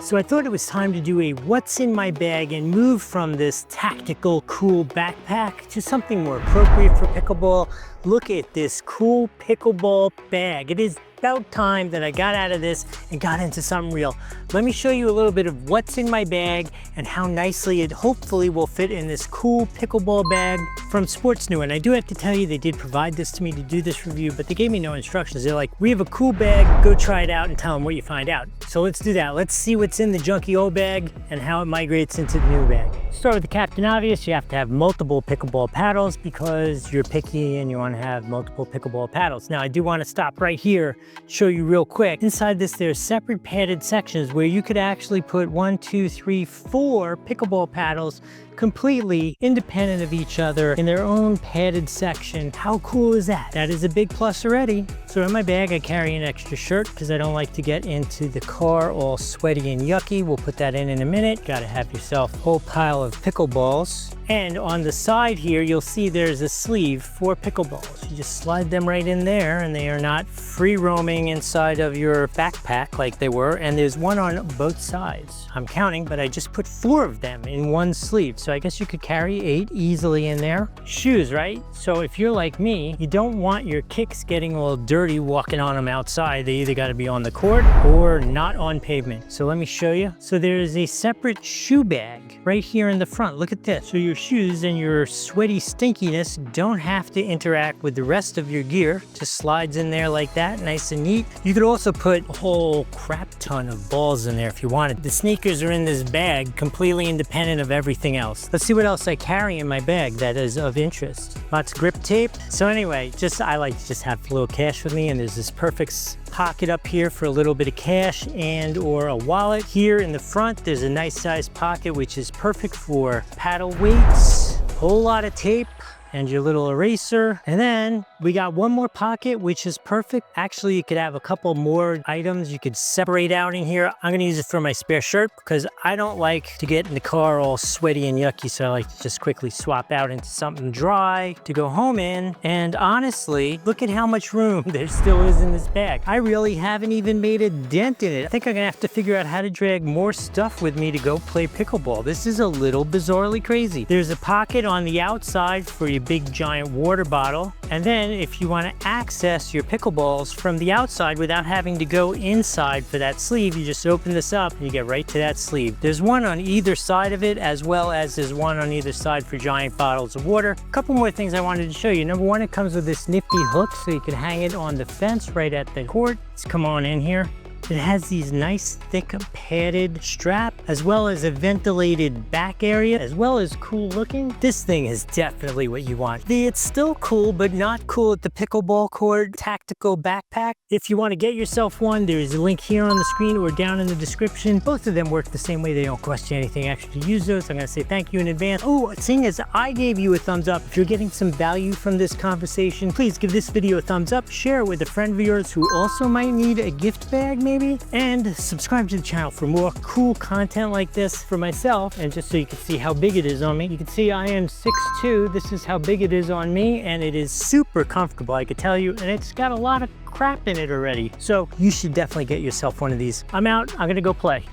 So I thought it was time to do a what's in my bag and move from this tactical cool backpack to something more appropriate for pickleball. Look at this cool pickleball bag. It is about time that I got out of this and got into something real. Let me show you a little bit of what's in my bag and how nicely it hopefully will fit in this cool pickleball bag from Sportsnew. And I do have to tell you, they did provide this to me to do this review, but they gave me no instructions. They're like, we have a cool bag, go try it out and tell them what you find out. So let's do that. Let's see what's in the junky old bag and how it migrates into the new bag. Start with the Captain Obvious. You have to have multiple pickleball paddles because you're picky and you want to have multiple pickleball paddles. Now I do want to stop right here, show you real quick. Inside this, there's separate padded sections where you could actually put 1, 2, 3, 4 pickleball paddles completely independent of each other in their own padded section. How cool is that? That is a big plus already. So in my bag, I carry an extra shirt because I don't like to get into the car all sweaty and yucky. We'll put that in a minute. Got to have yourself a whole pile of pickleballs. And on the side here, you'll see there's a sleeve for pickleballs. You just slide them right in there and they are not free roaming inside of your backpack like they were. And there's one on both sides. I'm counting, but I just put 4 of them in one sleeve. So I guess you could carry 8 easily in there. Shoes, right? So if you're like me, you don't want your kicks getting all dirty walking on them outside. They either got to be on the court or not on pavement. So let me show you. So there's a separate shoe bag right here in the front. Look at this. So your shoes and your sweaty stinkiness don't have to interact with the rest of your gear. Just slides in there like that, nice and neat. You could also put a whole crap ton of balls in there if you wanted. The sneakers are in this bag completely independent of everything else. Let's see what else I carry in my bag that is of interest. Lots of grip tape. So anyway, I like to just have a little cash with me, and there's this perfect pocket up here for a little bit of cash and or a wallet. Here in the front, there's a nice sized pocket which is perfect for paddle weights, whole lot of tape, and your little eraser. And then we got one more pocket, which is perfect. Actually, you could have a couple more items you could separate out in here. I'm gonna use it for my spare shirt because I don't like to get in the car all sweaty and yucky. So I like to just quickly swap out into something dry to go home in. And honestly, look at how much room there still is in this bag. I really haven't even made a dent in it. I think I'm gonna have to figure out how to drag more stuff with me to go play pickleball. This is a little bizarrely crazy. There's a pocket on the outside for your big giant water bottle. And then if you want to access your pickleballs from the outside without having to go inside for that sleeve, you just open this up and you get right to that sleeve. There's one on either side of it, as well as there's one on either side for giant bottles of water. A couple more things I wanted to show you. Number one, it comes with this nifty hook so you can hang it on the fence right at the court. Let's come on in here. It has these nice thick padded strap, as well as a ventilated back area, as well as cool looking. This thing is definitely what you want. It's still cool, but not cool at the pickleball court tactical backpack. If you want to get yourself one, there's a link here on the screen or down in the description. Both of them work the same way. They don't cost you anything extra to use those. I'm going to say thank you in advance. Oh, seeing as I gave you a thumbs up, if you're getting some value from this conversation, please give this video a thumbs up, share it with a friend of yours who also might need a gift bag maybe, and subscribe to the channel for more cool content like this for myself. And just so you can see how big it is on me, you can see I am 6'2". This is how big it is on me, and it is super comfortable, I could tell you, and it's got a lot of crap in it already. So you should definitely get yourself one of these. I'm out, I'm gonna go play.